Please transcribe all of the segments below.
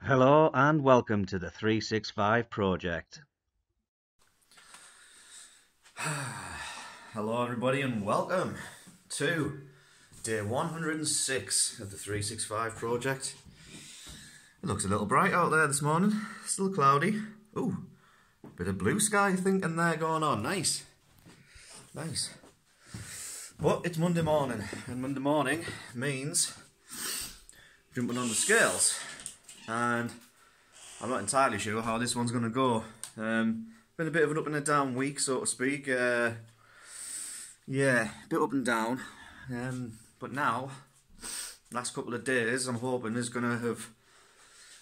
Hello and welcome to the 365 Project. Hello everybody and welcome to day 106 of the 365 project. It looks a little bright out there this morning, still cloudy. Ooh, bit of blue sky thinking there going on, nice. But it's Monday morning, and Monday morning means jumping on the scales, and I'm not entirely sure how this one's going to go. Been a bit of an up and a down week, so to speak. Yeah, a bit up and down. But now, last couple of days, I'm hoping is going to have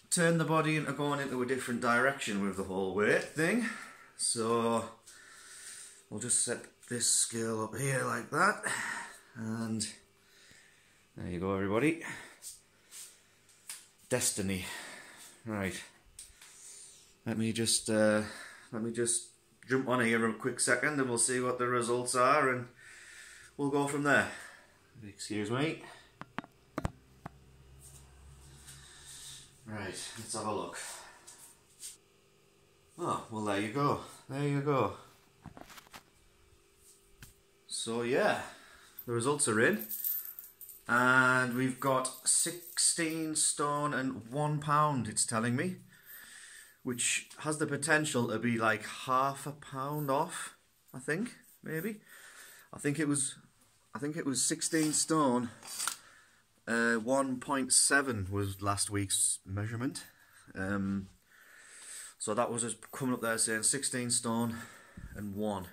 turned the body into going into a different direction with the whole weight thing. So we'll just set this scale up here like that, and there you go, everybody. Destiny. Right. Let me just jump on here a quick second, and we'll see what the results are, and we'll go from there. Excuse me. Right, let's have a look. Oh, well, there you go. There you go. So yeah, the results are in, and we've got 16 stone and 1 pound, it's telling me, which has the potential to be like half a pound off, I think, maybe. I think it was 16 stone, 1.7 was last week's measurement. So that was just coming up there saying 16 stone and 1.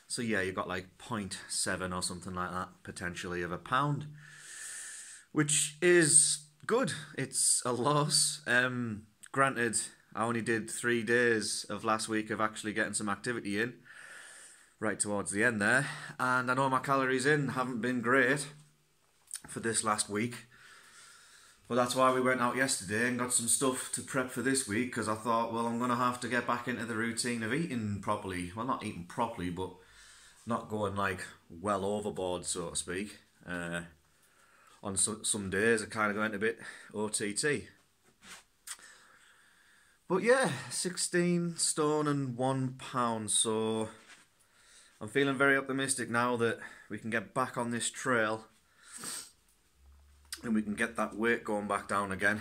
So yeah, you've got like 0.7 or something like that, potentially, of a pound, which is good. It's a loss. Granted, I only did 3 days of last week of actually getting some activity in, right towards the end there, and I know my calories in haven't been great for this last week, but that's why we went out yesterday and got some stuff to prep for this week, because I thought, well, I'm going to have to get back into the routine of eating properly. Well, not eating properly, but not going like well overboard, so to speak. On some days I kind of went a bit OTT. But yeah, 16 stone and 1 pound, so I'm feeling very optimistic now that we can get back on this trail and we can get that weight going back down again.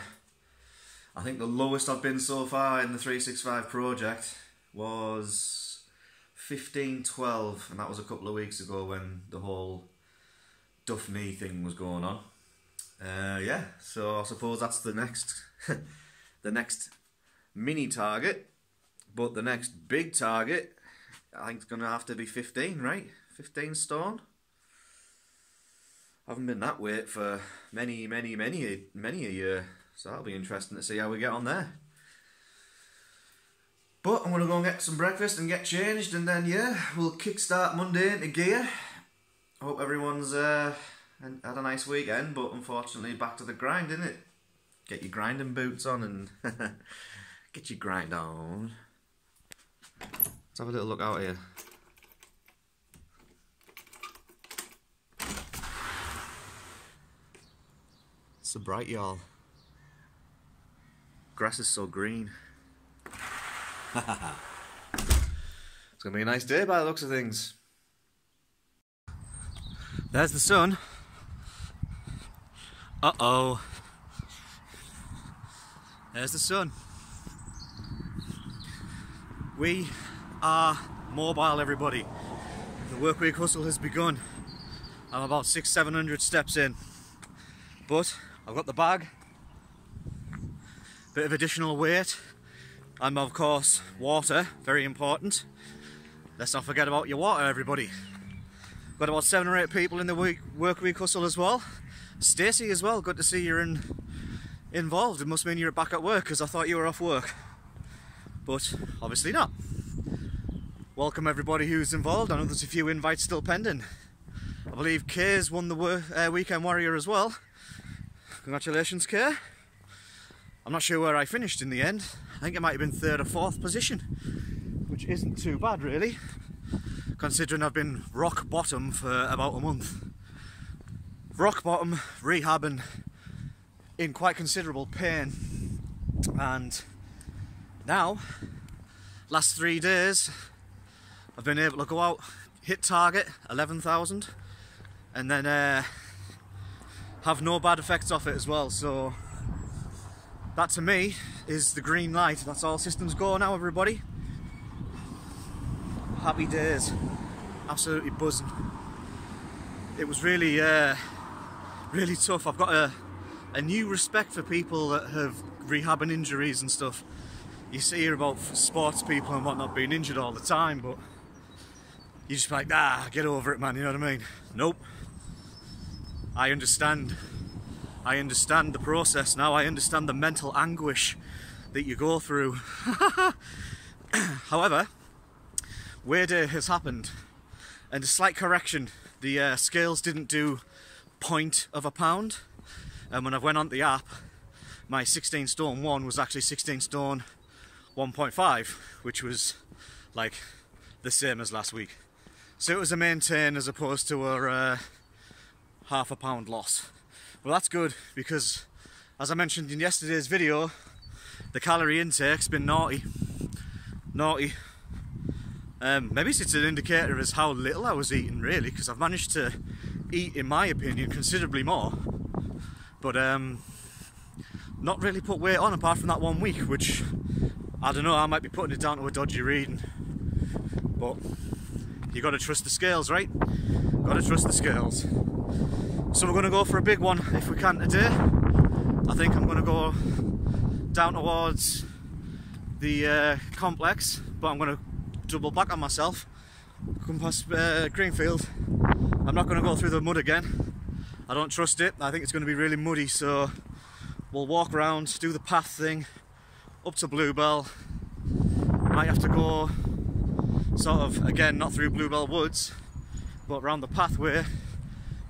I think the lowest I've been so far in the 365 project was 15-12, and that was a couple of weeks ago when the whole Duff Knee thing was going on. Yeah, so I suppose that's the next the next mini target, but the next big target, I think it's going to have to be 15, right? 15 stone. I haven't been that weight for many a year, so that'll be interesting to see how we get on there. But I'm going to go and get some breakfast and get changed, and then yeah, we'll kickstart Monday into gear. I hope everyone's had a nice weekend, but unfortunately back to the grind, innit? Get your grinding boots on and get your grind on. Let's have a little look out here. It's so bright, y'all. Grass is so green. It's gonna be a nice day by the looks of things. There's the sun. Uh-oh. There's the sun. We are mobile, everybody. The work week hustle has begun. I'm about 600-700 steps in. But I've got the bag. Bit of additional weight. And of course, water, very important. Let's not forget about your water, everybody. Got about 7 or 8 people in the work week hustle as well. Stacey as well, good to see you're involved. It must mean you're back at work, because I thought you were off work. But obviously not. Welcome everybody who's involved. I know there's a few invites still pending. I believe Kay's won the Weekend Warrior as well. Congratulations, Kay. I'm not sure where I finished in the end. I think it might have been 3rd or 4th position, which isn't too bad really, considering I've been rock bottom for about a month. Rock bottom, rehabbing, in quite considerable pain, And now, last 3 days, I've been able to go out, hit target 11,000, and then have no bad effects off it as well. So that to me is the green light. That's all systems go now, everybody. Happy days, absolutely buzzing. It was really really tough. I've got a new respect for people that have rehabbing injuries and stuff. You hear about sports people and whatnot being injured all the time, but you just be like, get over it, man, you know what I mean? Nope. I understand the process now. I understand the mental anguish that you go through. However, weird day has happened, and a slight correction. The scales didn't do 0.1 pound, and when I went on the app, my 16 stone 1 was actually 16 stone 1.5, which was like the same as last week. So it was a maintain as opposed to a ½ pound loss. Well, that's good, because as I mentioned in yesterday's video, the calorie intake's been naughty. Maybe it's an indicator as how little I was eating, really, because I've managed to eat, in my opinion, considerably more, but not really put weight on apart from that 1 week, which I don't know, I might be putting it down to a dodgy reading, but you got to trust the scales, right? Got to trust the scales. So we're going to go for a big one if we can today. I think I'm going to go down towards the complex, but I'm going to double back on myself, come past Greenfield. I'm not going to go through the mud again. I don't trust it. I think it's going to be really muddy, so we'll walk around, do the path thing up to Bluebell. Might have to go sort of, again, not through Bluebell Woods, but around the pathway,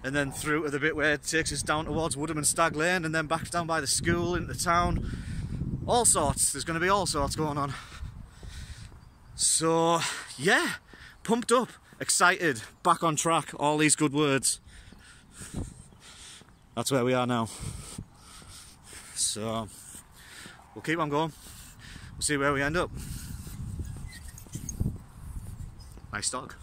and then through to the bit where it takes us down towards Woodham and Stag Lane, and then back down by the school into town. All sorts. There's going to be all sorts going on. So yeah, pumped up, excited, back on track, all these good words. That's where we are now. So we'll keep on going, we'll see where we end up. Nice dog.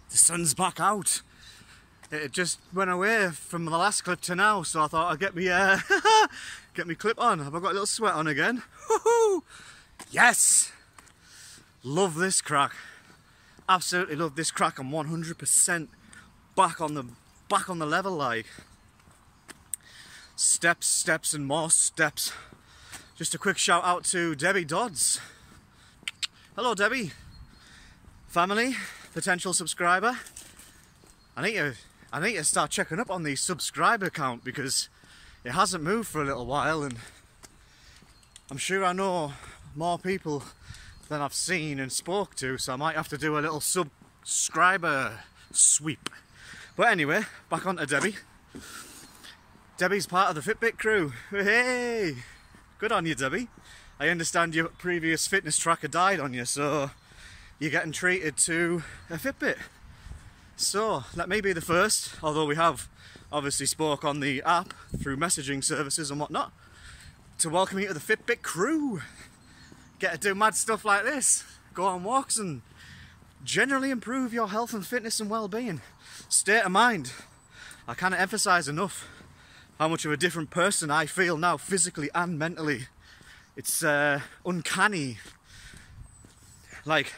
The sun's back out. It just went away from the last clip to now, so I thought I'd get me get me clip on. Have I got a little sweat on again? Woohoo! Yes! Love this crack. Absolutely love this crack. I'm 100% back on the level, like steps and more steps. Just a quick shout out to Debbie Dodds. Hello, Debbie. Family, potential subscriber. I need to start checking up on the subscriber count, because it hasn't moved for a little while, and I'm sure I know more people than I've seen and spoke to, so I might have to do a little subscriber sweep. But anyway, back on to Debbie. Debbie's part of the Fitbit crew. Hey! Good on you, Debbie. I understand your previous fitness tracker died on you, so you're getting treated to a Fitbit. So, let me be the first, although we have obviously spoke on the app through messaging services and whatnot, to welcome you to the Fitbit crew. Get to do mad stuff like this, go on walks and generally improve your health and fitness and well-being. State of mind. I can't emphasise enough how much of a different person I feel now, physically and mentally. It's uncanny. Like,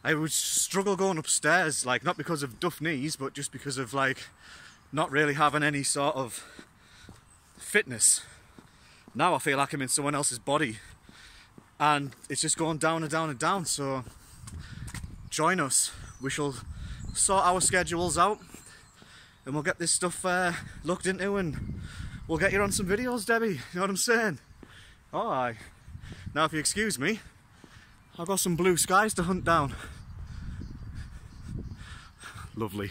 I would struggle going upstairs, like, not because of duff knees, but just because of, like, not really having any sort of fitness. Now I feel like I'm in someone else's body, and it's just going down and down and down. So join us. We shall sort our schedules out, and we'll get this stuff looked into, and we'll get you on some videos, Debbie. You know what I'm saying? Oh, aye. Now, if you excuse me, I've got some blue skies to hunt down. Lovely.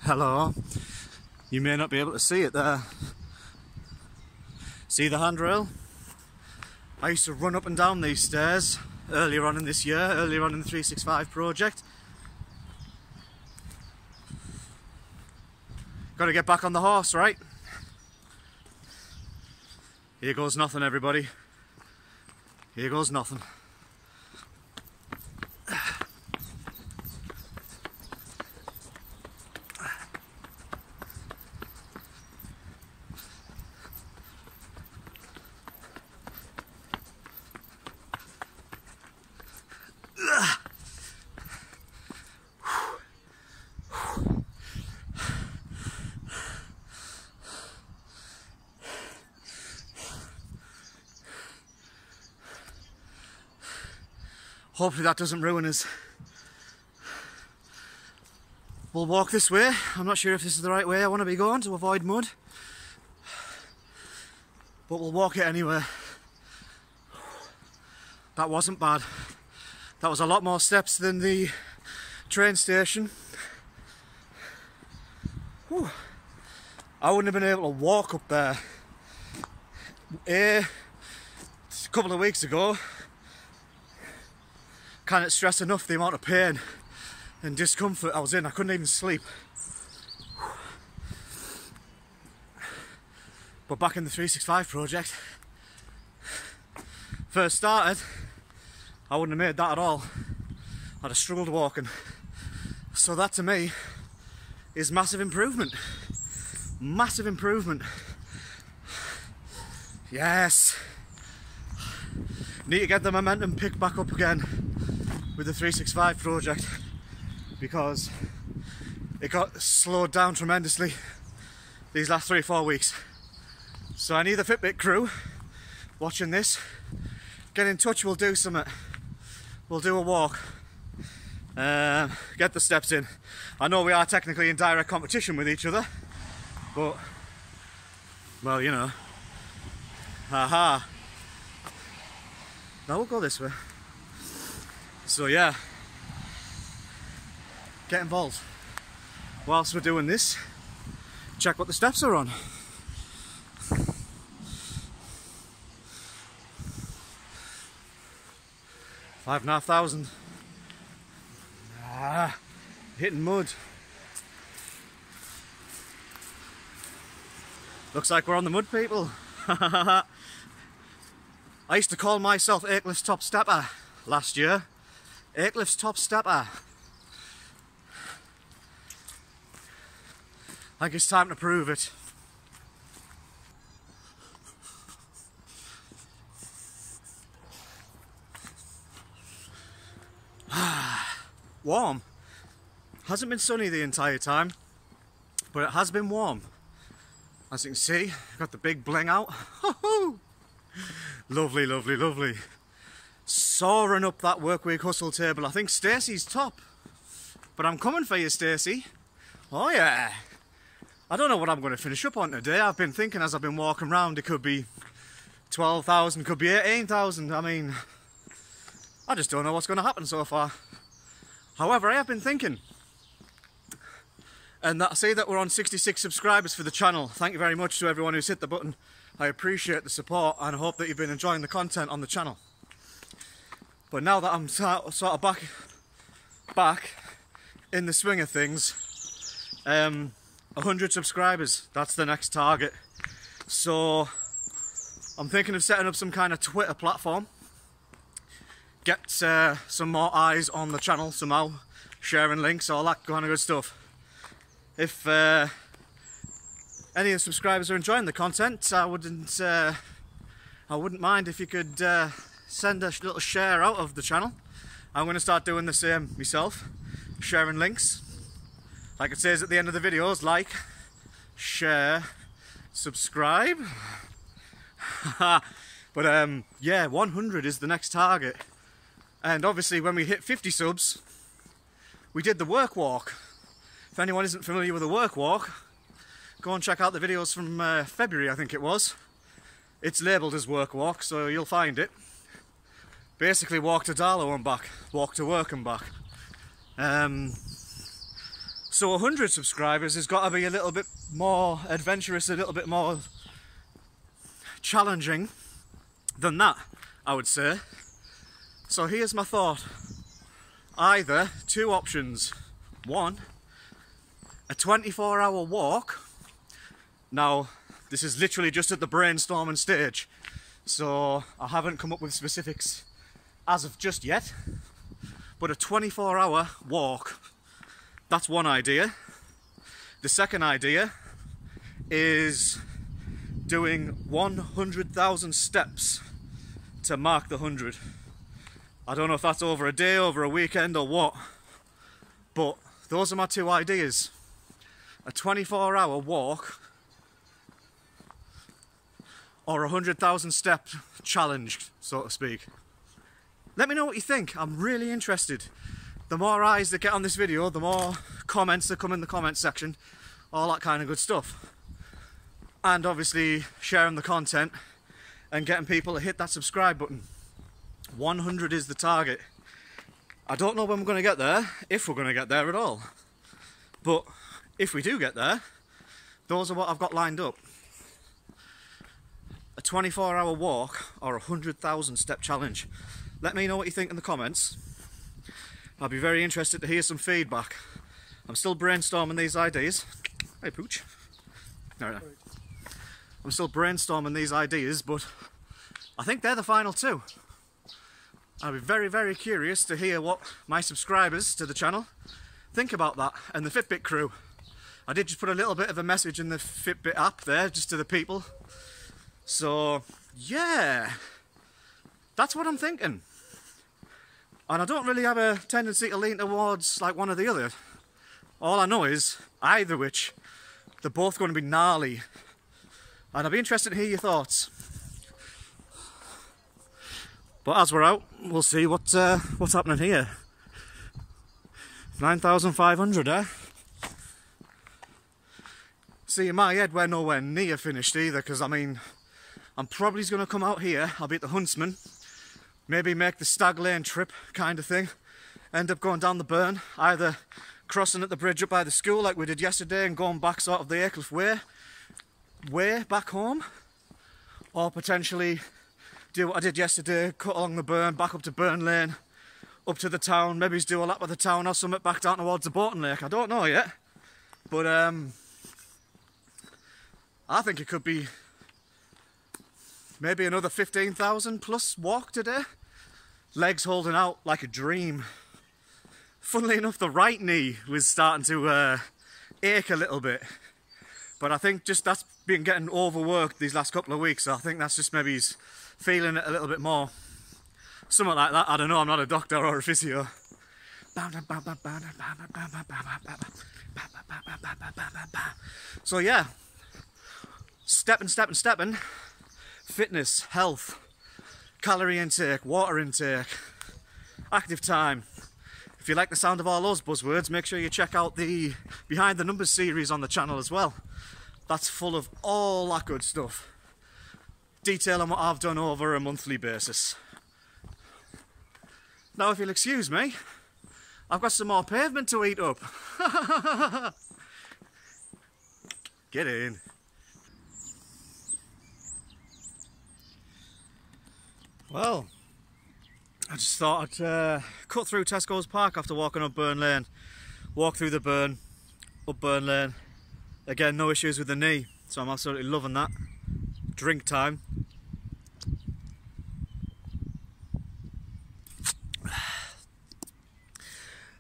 Hello. You may not be able to see it there. See the handrail? I used to run up and down these stairs earlier on in this year, earlier on in the 365 project. Got to get back on the horse, right? Here goes nothing, everybody. Here goes nothing. Hopefully that doesn't ruin us. We'll walk this way. I'm not sure if this is the right way I want to be going to avoid mud, but we'll walk it anyway. That wasn't bad. That was a lot more steps than the train station. Whew. I wouldn't have been able to walk up there. A couple of weeks ago, can't stress enough the amount of pain and discomfort I was in. I couldn't even sleep. But back in the 365 project, first started, I wouldn't have made that at all. I'd have struggled walking. So that to me is massive improvement. Massive improvement. Yes. Need to get the momentum picked back up again with the 365 project, because it got slowed down tremendously these last 3-4 weeks. So I need the Fitbit crew watching this, get in touch, we'll do something. We'll do a walk, get the steps in. I know we are technically in direct competition with each other, but, well, you know. Haha. Now we'll go this way. So yeah, get involved. Whilst we're doing this, check what the steps are on. $5,500. Hitting mud. Looks like we're on the mud, people. I used to call myself Aycliffe's top stepper last year. Aycliffe's top stepper. I think it's time to prove it. Warm. Hasn't been sunny the entire time, but it has been warm. As you can see, got the big bling out. Lovely, lovely, lovely. Soaring up that workweek hustle table. I think Stacey's top, but I'm coming for you, Stacey. Oh yeah. I don't know what I'm going to finish up on today. I've been thinking as I've been walking around, it could be 12,000, could be 18,000. I mean, I just don't know what's going to happen so far. However, I have been thinking, and I see that we're on 66 subscribers for the channel. Thank you very much to everyone who's hit the button. I appreciate the support and I hope that you've been enjoying the content on the channel. But now that I'm sort of back in the swing of things, 100 subscribers, that's the next target. So I'm thinking of setting up some kind of Twitter platform, get some more eyes on the channel somehow, sharing links, all that kind of good stuff. If any of the subscribers are enjoying the content, I wouldn't mind if you could send a little share out of the channel. I'm going to start doing the same myself, sharing links. Like it says at the end of the videos, like, share, subscribe. But yeah, 100 is the next target. And obviously when we hit 50 subs, we did the work walk. If anyone isn't familiar with the work walk, go and check out the videos from February, I think it was. It's labelled as work walk, so you'll find it. Basically walk to Darlow and back, walk to work and back. So 100 subscribers has got to be a little bit more adventurous, a little bit more challenging than that, I would say. So here's my thought. Either two options. One, a 24-hour walk Now, this is literally just at the brainstorming stage, so I haven't come up with specifics as of just yet, but a 24-hour walk, that's one idea. The second idea is doing 100,000 steps to mark the 100. I don't know if that's over a day, over a weekend or what, but those are my two ideas. A 24-hour walk or a 100,000 step challenge, so to speak. Let me know what you think. I'm really interested. The more eyes that get on this video, the more comments that come in the comment section, all that kind of good stuff. And obviously sharing the content and getting people to hit that subscribe button. 100 is the target. I don't know when we're going to get there, if we're going to get there at all. But if we do get there, those are what I've got lined up. A 24-hour walk or a 100,000 step challenge. Let me know what you think in the comments. I'll be very interested to hear some feedback. I'm still brainstorming these ideas. Hey, Pooch. No. I'm still brainstorming these ideas, but I think they're the final two. I'll be very, very curious to hear what my subscribers to the channel think about that, and the Fitbit crew. I did just put a little bit of a message in the Fitbit app there, just to the people. So, yeah, that's what I'm thinking. And I don't really have a tendency to lean towards like one or the other. All I know is, either which, they're both going to be gnarly. And I'd be interested to hear your thoughts. But as we're out, we'll see what's happening here. 9,500, eh? See, in my head, we're nowhere near finished either, because I mean, I'm probably going to come out here, I'll be at the Huntsman, maybe make the Stag Lane trip kind of thing, end up going down the Burn, either crossing at the bridge up by the school like we did yesterday and going back sort of the Aycliffe way back home, or potentially do what I did yesterday, cut along the Burn, back up to Burn Lane, up to the town, maybe do a lap of the town or something back down towards the Boaton Lake. I don't know yet, but I think it could be maybe another 15,000 plus walk today. Legs holding out like a dream. Funnily enough, the right knee was starting to ache a little bit, but I think just that's been getting overworked these last couple of weeks, so I think that's just maybe he's feeling it a little bit more. Something like that, I don't know, I'm not a doctor or a physio. So yeah, stepping. Fitness, health, calorie intake, water intake, active time. If you like the sound of all those buzzwords, make sure you check out the Behind the Numbers series on the channel as well. That's full of all that good stuff. Detailing what I've done over a monthly basis. Now, if you'll excuse me, I've got some more pavement to eat up. Get in. Well, I just thought I'd cut through Tesco's Park after walking up Burn Lane. Walk through the Burn, up Burn Lane. Again, no issues with the knee, so I'm absolutely loving that. Drink time.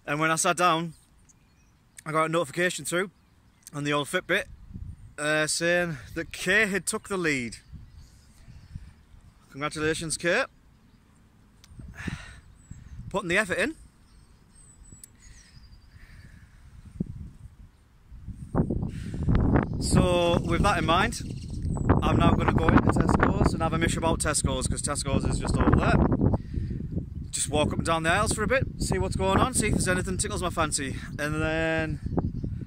And when I sat down, I got a notification through on the old Fitbit saying that Kay had took the lead. Congratulations, Kate. Putting the effort in. So, with that in mind, I'm now going to go into Tesco's and have a mish about Tesco's, because Tesco's is just over there. Just walk up and down the aisles for a bit, see what's going on, see if there's anything tickles my fancy, and then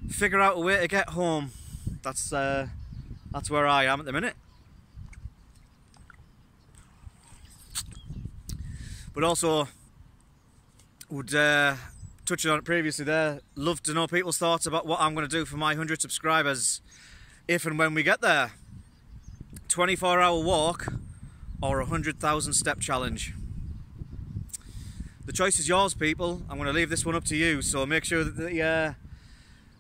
figure out a way to get home. That's where I am at the minute. But also, would touching on it previously there, love to know people's thoughts about what I'm going to do for my 100 subscribers if and when we get there. 24-hour walk or a 100,000 step challenge. The choice is yours, people. I'm going to leave this one up to you, so make sure that you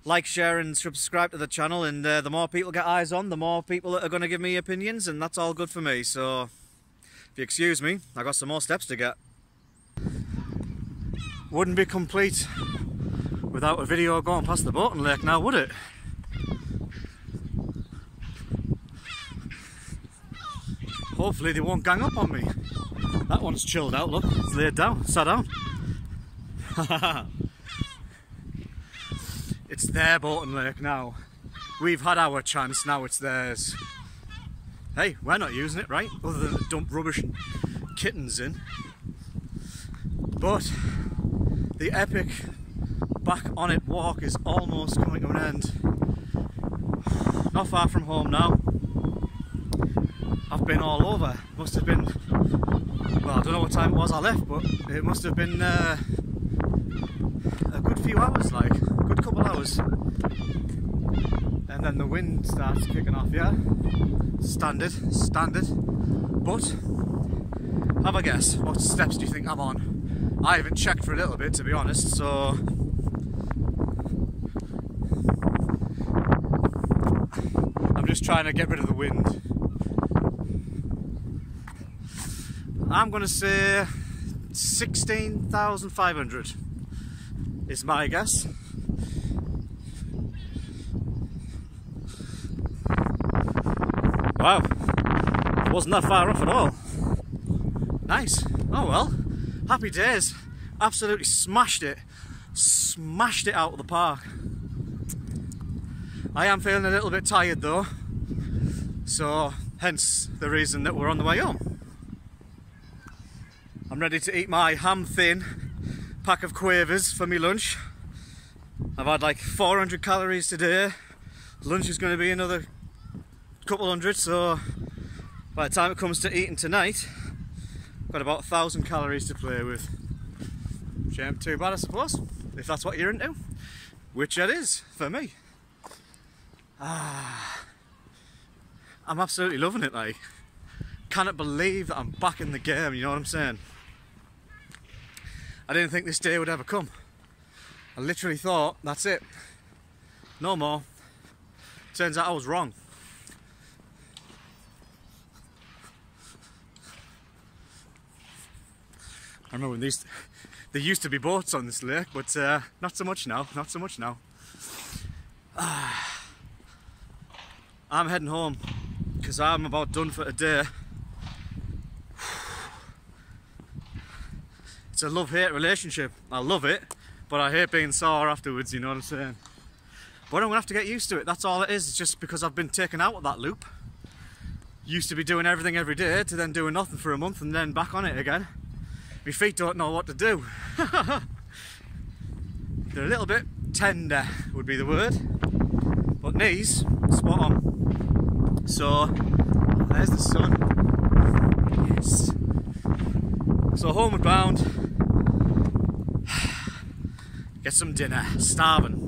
like, share and subscribe to the channel, and the more people get eyes on, the more people that are going to give me opinions, and that's all good for me. So if you excuse me, I got some more steps to get. Wouldn't be complete without a video going past the boating lake now, would it? Hopefully they won't gang up on me. That one's chilled out, look, it's laid down, sat down. It's their boating lake now. We've had our chance, now it's theirs. Hey, we're not using it, right? Other than to dump rubbish and kittens in. But the epic back on it walk is almost coming to an end. Not far from home now. I've been all over. Must have been, well, I don't know what time it was I left, but it must have been a good few hours, like a good couple hours. And then the wind starts kicking off, yeah? Standard. But have a guess, what steps do you think I'm on? I haven't checked for a little bit, to be honest, so I'm just trying to get rid of the wind. I'm going to say 16,500 is my guess. Wow, wasn't that far off at all. Nice. Oh well, happy days. Absolutely smashed it out of the park. I am feeling a little bit tired though, so hence the reason that we're on the way home. I'm ready to eat my ham thin pack of quavers for me lunch. I've had like 400 calories today. Lunch is going to be another couple hundred, so by the time it comes to eating tonight, I've got about 1,000 calories to play with. Which ain't too bad, I suppose, if that's what you're into, which it is for me. I'm absolutely loving it, like. Cannot believe that I'm back in the game, you know what I'm saying? I didn't think this day would ever come. I literally thought, that's it. No more. Turns out I was wrong. I remember when there used to be boats on this lake, but not so much now, not so much now. I'm heading home, because I'm about done for a day. It's a love-hate relationship. I love it, but I hate being sore afterwards, you know what I'm saying? But I'm going to have to get used to it, that's all it is. It's just because I've been taken out of that loop. Used to be doing everything every day, to then doing nothing for a month and then back on it again. My feet don't know what to do. They're a little bit tender, would be the word. But knees, spot on. So, there's the sun. Yes. So homeward bound. Get some dinner. Starving.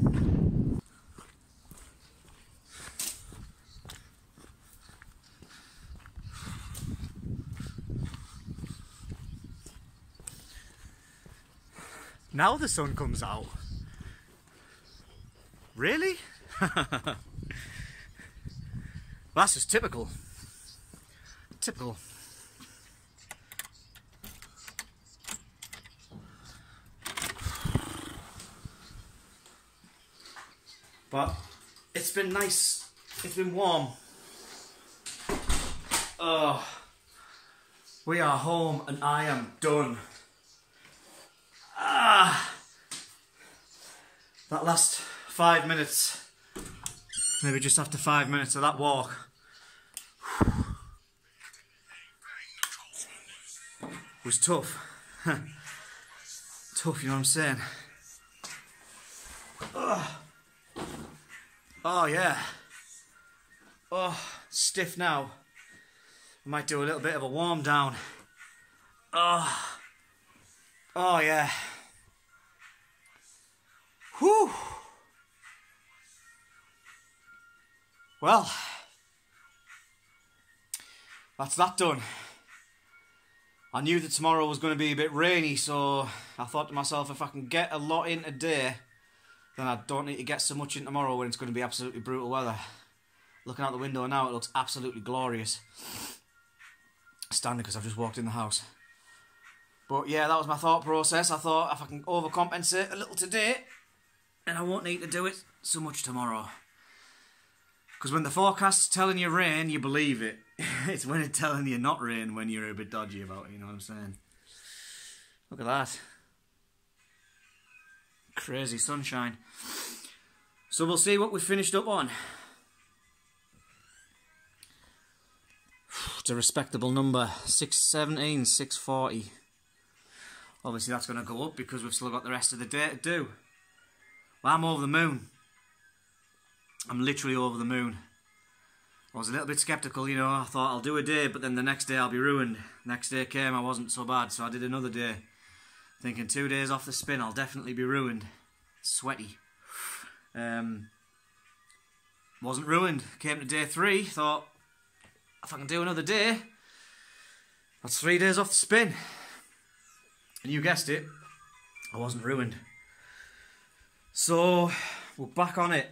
Now the sun comes out. Really? That's just typical. Typical. But it's been nice. It's been warm. Oh, we are home and I am done. That last 5 minutes, maybe just after 5 minutes of that walk, was tough. Tough, you know what I'm saying? Oh yeah. Oh, stiff now. I might do a little bit of a warm down. Oh yeah. Whew. Well, that's that done. I knew that tomorrow was going to be a bit rainy, so I thought to myself, if I can get a lot in today, then I don't need to get so much in tomorrow when it's going to be absolutely brutal weather. Looking out the window now, it looks absolutely glorious. Standing because I've just walked in the house. But yeah, that was my thought process. I thought if I can overcompensate a little today, then I won't need to do it so much tomorrow. Because when the forecast's telling you rain, you believe it. It's when it's telling you not rain when you're a bit dodgy about it, you know what I'm saying? Look at that. Crazy sunshine. So we'll see what we finished up on. It's a respectable number. 617, 640. Obviously that's going to go up because we've still got the rest of the day to do. Well, I'm over the moon. I'm literally over the moon. I was a little bit sceptical, you know. I thought I'll do a day, but then the next day I'll be ruined. Next day came, I wasn't so bad, so I did another day. Thinking 2 days off the spin, I'll definitely be ruined. Sweaty. Wasn't ruined. Came to day 3, thought, if I can do another day, that's 3 days off the spin. And you guessed it, I wasn't ruined. So, we're back on it.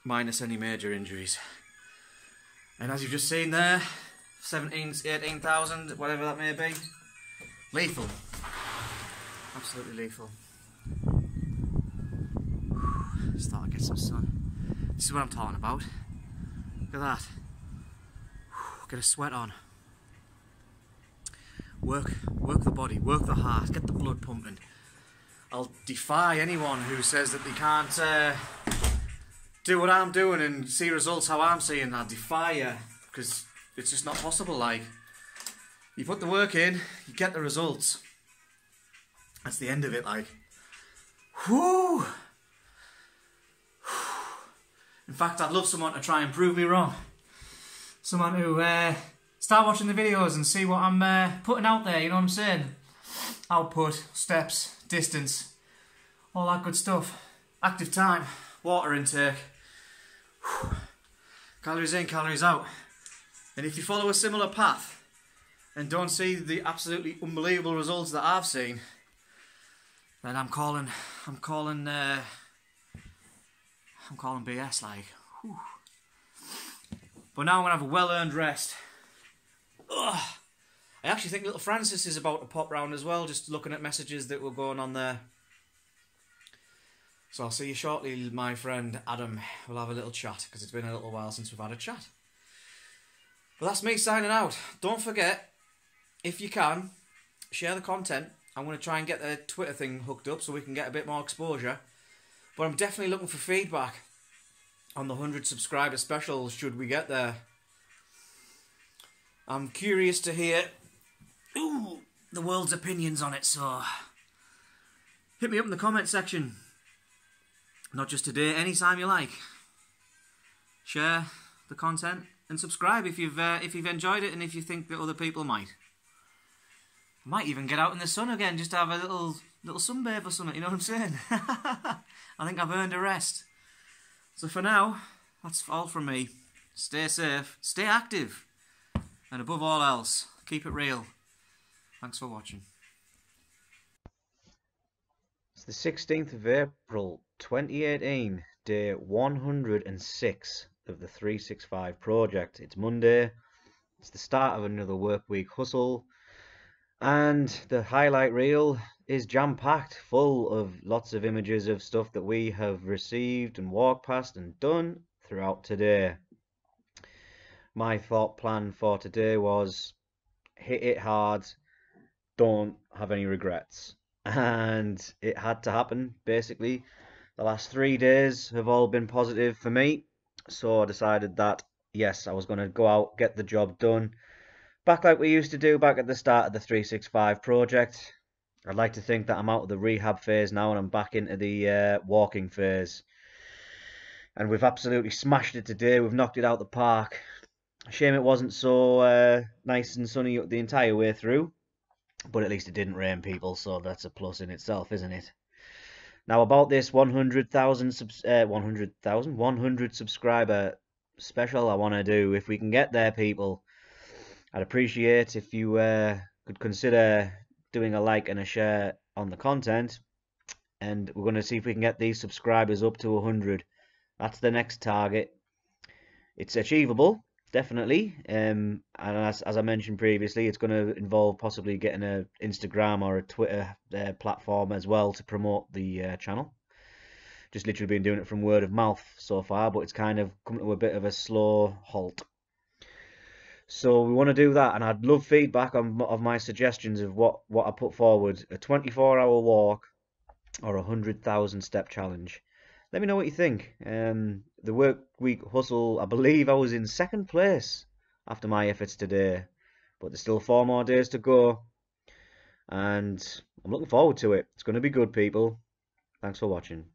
Minus any major injuries. And as you've just seen there, 18,000, whatever that may be. Lethal. Absolutely lethal. Just thought I'd get some sun. This is what I'm talking about. Look at that. Get a sweat on. Work the body, work the heart, get the blood pumping. I'll defy anyone who says that they can't do what I'm doing and see results how I'm seeing. I'll defy you, because it's just not possible. Like, you put the work in, you get the results. That's the end of it. Like, whoo. In fact, I'd love someone to try and prove me wrong. Someone who start watching the videos and see what I'm putting out there. You know what I'm saying? Output, steps, distance, all that good stuff. Active time, water intake. Calories in, calories out. And if you follow a similar path and don't see the absolutely unbelievable results that I've seen, then I'm calling BS, like. Whew. But now I'm gonna have a well-earned rest. Ugh. I actually think little Francis is about to pop round as well, just looking at messages that were going on there. So I'll see you shortly, my friend Adam. We'll have a little chat, because it's been a little while since we've had a chat. But that's me signing out. Don't forget, if you can, share the content. I'm going to try and get the Twitter thing hooked up so we can get a bit more exposure. But I'm definitely looking for feedback on the 100 subscriber special, should we get there. I'm curious to hear the world's opinions on it, so hit me up in the comment section. Not just today, anytime you like. Share the content and subscribe if you've enjoyed it and if you think that other people might. I might even get out in the sun again, just to have a little sunbathe or something, you know what I'm saying? I think I've earned a rest. So for now, that's all from me. Stay safe, stay active, and above all else, keep it real. Thanks for watching. It's the 16th of April 2018, day 106 of the 365 project. It's Monday, it's the start of another work week hustle, and the highlight reel is jam-packed full of lots of images of stuff that we have received and walked past and done throughout today. My thought plan for today was hit it hard, don't have any regrets. And it had to happen, basically. The last 3 days have all been positive for me, so I decided that, yes, I was going to go out, get the job done, back like we used to do back at the start of the 365 project. I'd like to think that I'm out of the rehab phase now and I'm back into the walking phase. And we've absolutely smashed it today, we've knocked it out the park. Shame it wasn't so nice and sunny the entire way through. But at least it didn't rain, people, so that's a plus in itself, isn't it? Now, about this 100 subscriber special I want to do, if we can get there, people, I'd appreciate if you could consider doing a like and a share on the content, and we're going to see if we can get these subscribers up to 100. That's the next target. It's achievable, definitely, and as I mentioned previously, it's going to involve possibly getting an Instagram or a Twitter platform as well to promote the channel. Just literally been doing it from word of mouth so far, but it's kind of come to a bit of a slow halt. So we want to do that, and I'd love feedback of my suggestions of what I put forward: a 24-hour walk or a 100,000 step challenge. Let me know what you think. The work week hustle, I believe I was in second place after my efforts today, but there's still 4 more days to go, and I'm looking forward to it. It's going to be good, people. Thanks for watching.